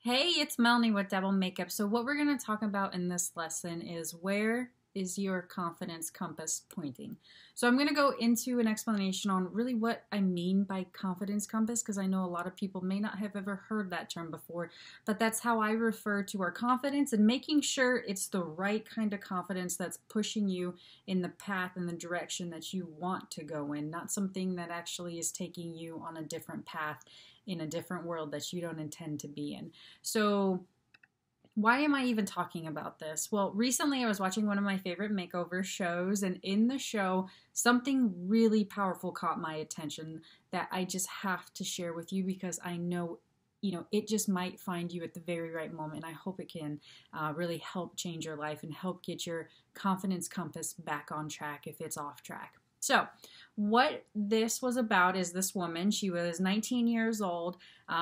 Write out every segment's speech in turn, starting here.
Hey, it's Melanie with Dabble Makeup. So what we're going to talk about in this lesson is where is your confidence compass pointing? So I'm going to go into an explanation on really what I mean by confidence compass because I know a lot of people may not have ever heard that term before, but that's how I refer to our confidence and making sure it's the right kind of confidence that's pushing you in the path and the direction that you want to go in, not something that actually is taking you on a different path in a different world that you don't intend to be in. So why am I even talking about this? Well, recently I was watching one of my favorite makeover shows, and in the show, something really powerful caught my attention that I just have to share with you because I know it just might find you at the very right moment. I hope it can really help change your life and help get your confidence compass back on track if it's off track. So, what this was about is this woman. She was 19 years old.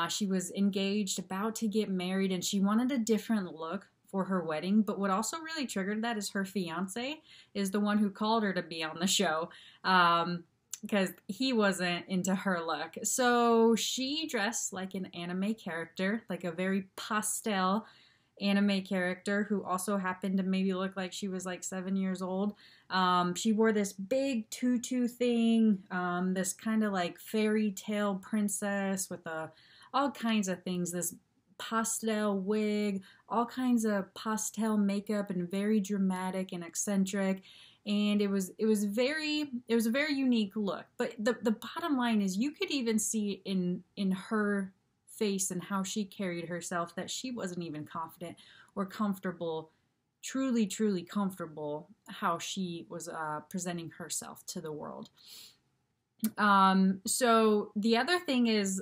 She was engaged, about to get married, and she wanted a different look for her wedding. But what also really triggered that is her fiance is the one who called her to be on the show because he wasn't into her look. So she dressed like an anime character, like a very pastel anime character who also happened to maybe look like she was like 7 years old. She wore this big tutu thing, this kind of like fairy tale princess with all kinds of things, this pastel wig, all kinds of pastel makeup, and very dramatic and eccentric. And it was a very unique look. But the bottom line is you could even see in her face and how she carried herself that she wasn't even confident or comfortable, truly comfortable how she was presenting herself to the world. So the other thing is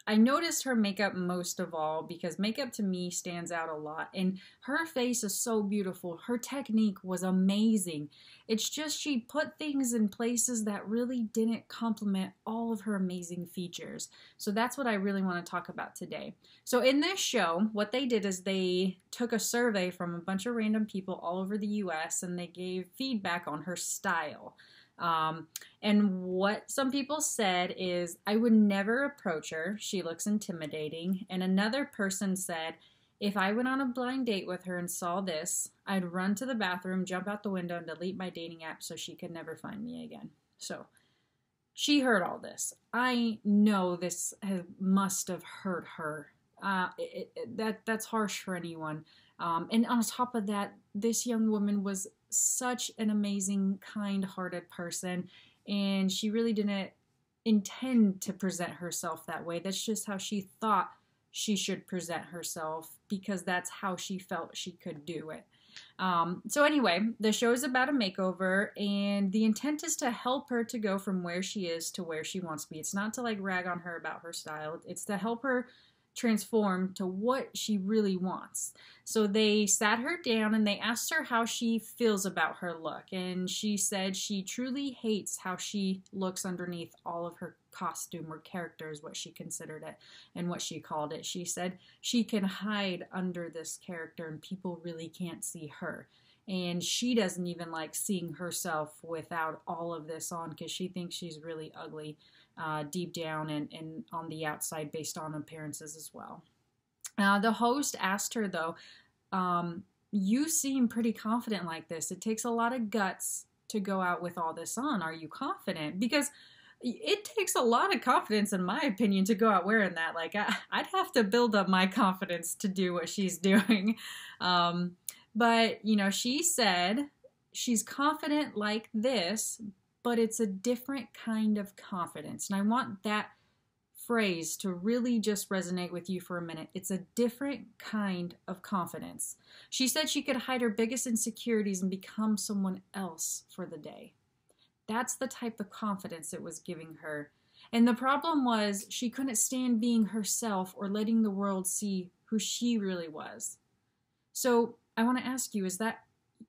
I noticed her makeup most of all because makeup to me stands out a lot, and her face is so beautiful. Her technique was amazing. It's just she put things in places that really didn't complement all of her amazing features. So that's what I really want to talk about today. So in this show, what they did is they took a survey from a bunch of random people all over the US and they gave feedback on her style. And what some people said is, I would never approach her. She looks intimidating. And another person said, if I went on a blind date with her and saw this, I'd run to the bathroom, jump out the window, and delete my dating app so she could never find me again. So she heard all this. I know this must have hurt her. That's harsh for anyone. And on top of that, this young woman was such an amazing, kind-hearted person, and she really didn't intend to present herself that way. That's just how she thought she should present herself because that's how she felt she could do it. So anyway, the show is about a makeover, and the intent is to help her to go from where she is to where she wants to be. It's not to like rag on her about her style. It's to help her transform to what she really wants. So they sat her down and they asked her how she feels about her look. And she said she truly hates how she looks underneath all of her costume or character is what she considered it and what she called it. She said she can hide under this character and people really can't see her. And she doesn't even like seeing herself without all of this on because she thinks she's really ugly deep down and on the outside based on appearances as well. The host asked her, though, you seem pretty confident like this. It takes a lot of guts to go out with all this on. Are you confident? Because it takes a lot of confidence, in my opinion, to go out wearing that. Like, I'd have to build up my confidence to do what she's doing. But, she said she's confident like this, but it's a different kind of confidence. And I want that phrase to really just resonate with you for a minute. It's a different kind of confidence. She said she could hide her biggest insecurities and become someone else for the day. That's the type of confidence it was giving her. And the problem was she couldn't stand being herself or letting the world see who she really was. So I want to ask you, is that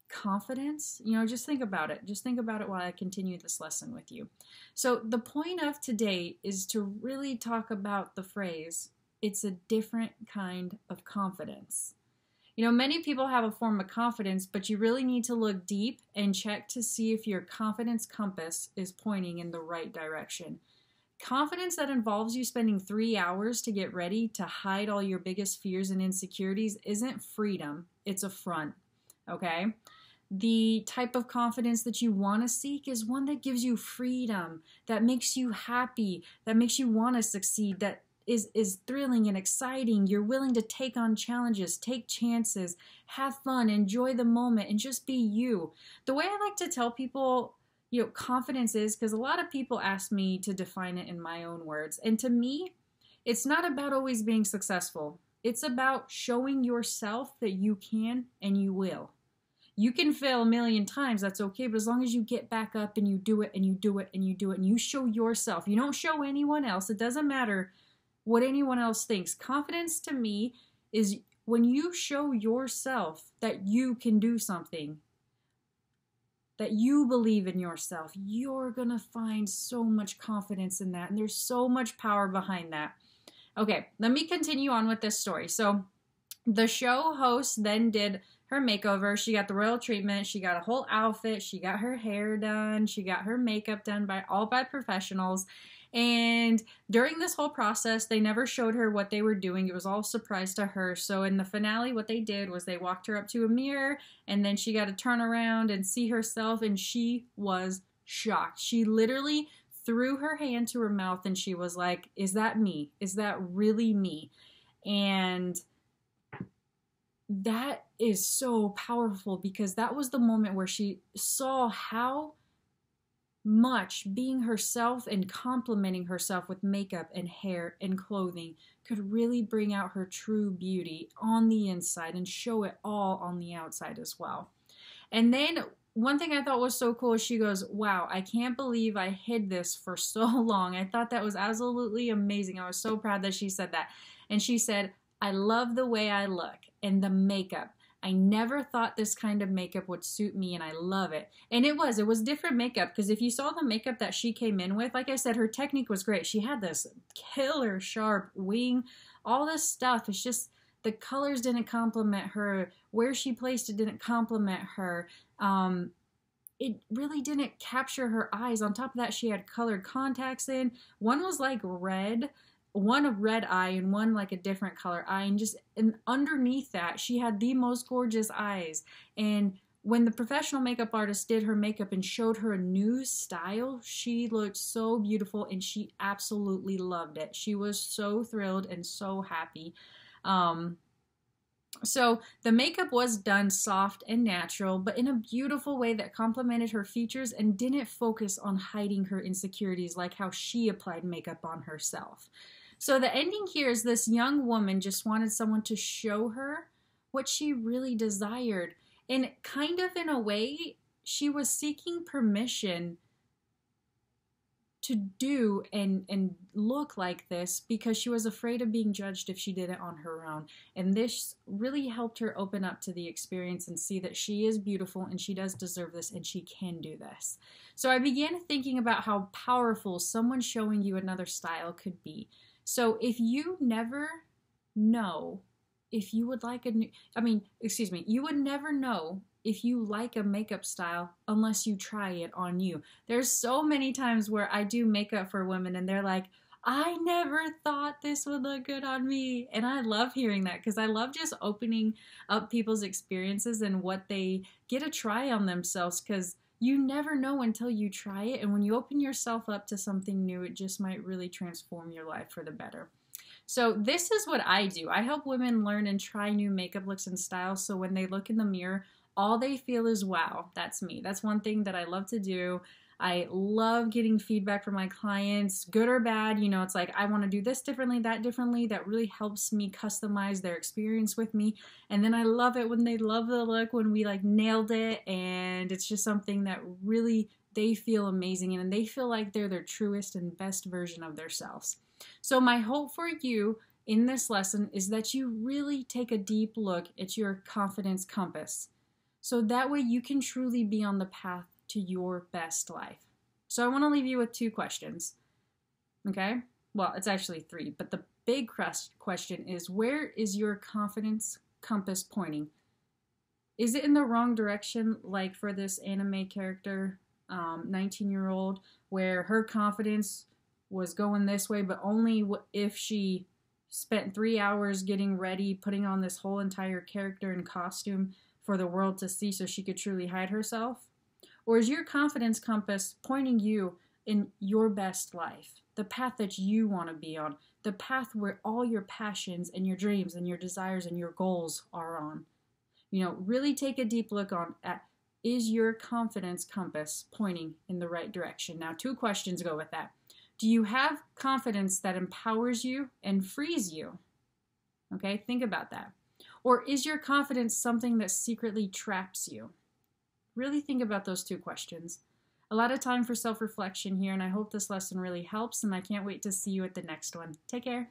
confidence? Just think about it. Just think about it while I continue this lesson with you. So the point of today is to really talk about the phrase, it's a different kind of confidence. Many people have a form of confidence, but you really need to look deep and check to see if your confidence compass is pointing in the right direction. Confidence that involves you spending 3 hours to get ready to hide all your biggest fears and insecurities isn't freedom, it's a front, okay? The type of confidence that you want to seek is one that gives you freedom, that makes you happy, that makes you want to succeed, that is thrilling and exciting. You're willing to take on challenges, take chances, have fun, enjoy the moment, and just be you. The way I like to tell people, confidence is, because a lot of people ask me to define it in my own words. And to me, it's not about always being successful. It's about showing yourself that you can and you will. You can fail a million times, that's okay, but as long as you get back up and you do it and you do it and you do it and you show yourself, you don't show anyone else, it doesn't matter what anyone else thinks. Confidence to me is when you show yourself that you can do something, that you believe in yourself, you're gonna find so much confidence in that, and there's so much power behind that. Okay, let me continue on with this story. So the show host then did her makeover. She got the royal treatment. She got a whole outfit. She got her hair done. She got her makeup done by professionals. And during this whole process, they never showed her what they were doing. It was all a surprise to her. So in the finale, what they did was they walked her up to a mirror, and then she got to turn around and see herself, and she was shocked. She literally threw her hand to her mouth, and she was like, is that me? Is that really me? And that is so powerful, because that was the moment where she saw how much being herself and complimenting herself with makeup and hair and clothing could really bring out her true beauty on the inside and show it all on the outside as well. And then one thing I thought was so cool is she goes, wow, I can't believe I hid this for so long. I thought that was absolutely amazing. I was so proud that she said that. And she said, I love the way I look and the makeup. I never thought this kind of makeup would suit me, and I love it. And it was different makeup, because if you saw the makeup that she came in with, like I said, her technique was great. She had this killer sharp wing, all this stuff. It's just the colors didn't complement her. Where she placed it didn't complement her. It really didn't capture her eyes. On top of that, she had colored contacts in. One was like red, one a red eye and one like a different color eye, and underneath that she had the most gorgeous eyes. And when the professional makeup artist did her makeup and showed her a new style, she looked so beautiful, and she absolutely loved it. She was so thrilled and so happy. So the makeup was done soft and natural, but in a beautiful way that complemented her features and didn't focus on hiding her insecurities like how she applied makeup on herself. So the ending here is this young woman just wanted someone to show her what she really desired. And kind of in a way, she was seeking permission to do and look like this because she was afraid of being judged if she did it on her own. And this really helped her open up to the experience and see that she is beautiful and she does deserve this and she can do this. So I began thinking about how powerful someone showing you another style could be. So if you never know if you would like you would never know if you like a makeup style unless you try it on you. There's so many times where I do makeup for women and they're like, I never thought this would look good on me. And I love hearing that because I love just opening up people's experiences and what they get to try on themselves, because you never know until you try it. And when you open yourself up to something new, it just might really transform your life for the better. So this is what I do. I help women learn and try new makeup looks and styles, so when they look in the mirror, all they feel is, wow, that's me. That's one thing that I love to do. I love getting feedback from my clients, good or bad. It's like, I want to do this differently, that differently. That really helps me customize their experience with me. And then I love it when they love the look, when we like nailed it. And it's just something that really they feel amazing in, and they feel like they're their truest and best version of themselves. So my hope for you in this lesson is that you really take a deep look at your confidence compass, so that way you can truly be on the path to your best life. So I want to leave you with 2 questions. Okay? Well, it's actually 3, but the big question is, where is your confidence compass pointing? Is it in the wrong direction, like for this anime character, 19-year-old, where her confidence was going this way, but only if she spent 3 hours getting ready, putting on this whole entire character and costume for the world to see so she could truly hide herself? Or is your confidence compass pointing you in your best life, the path that you want to be on, the path where all your passions and your dreams and your desires and your goals are on? You know, really take a deep look at, is your confidence compass pointing in the right direction? Now, 2 questions go with that. Do you have confidence that empowers you and frees you? Okay, think about that. Or is your confidence something that secretly traps you? Really think about those 2 questions. A lot of time for self-reflection here, and I hope this lesson really helps, and I can't wait to see you at the next one. Take care.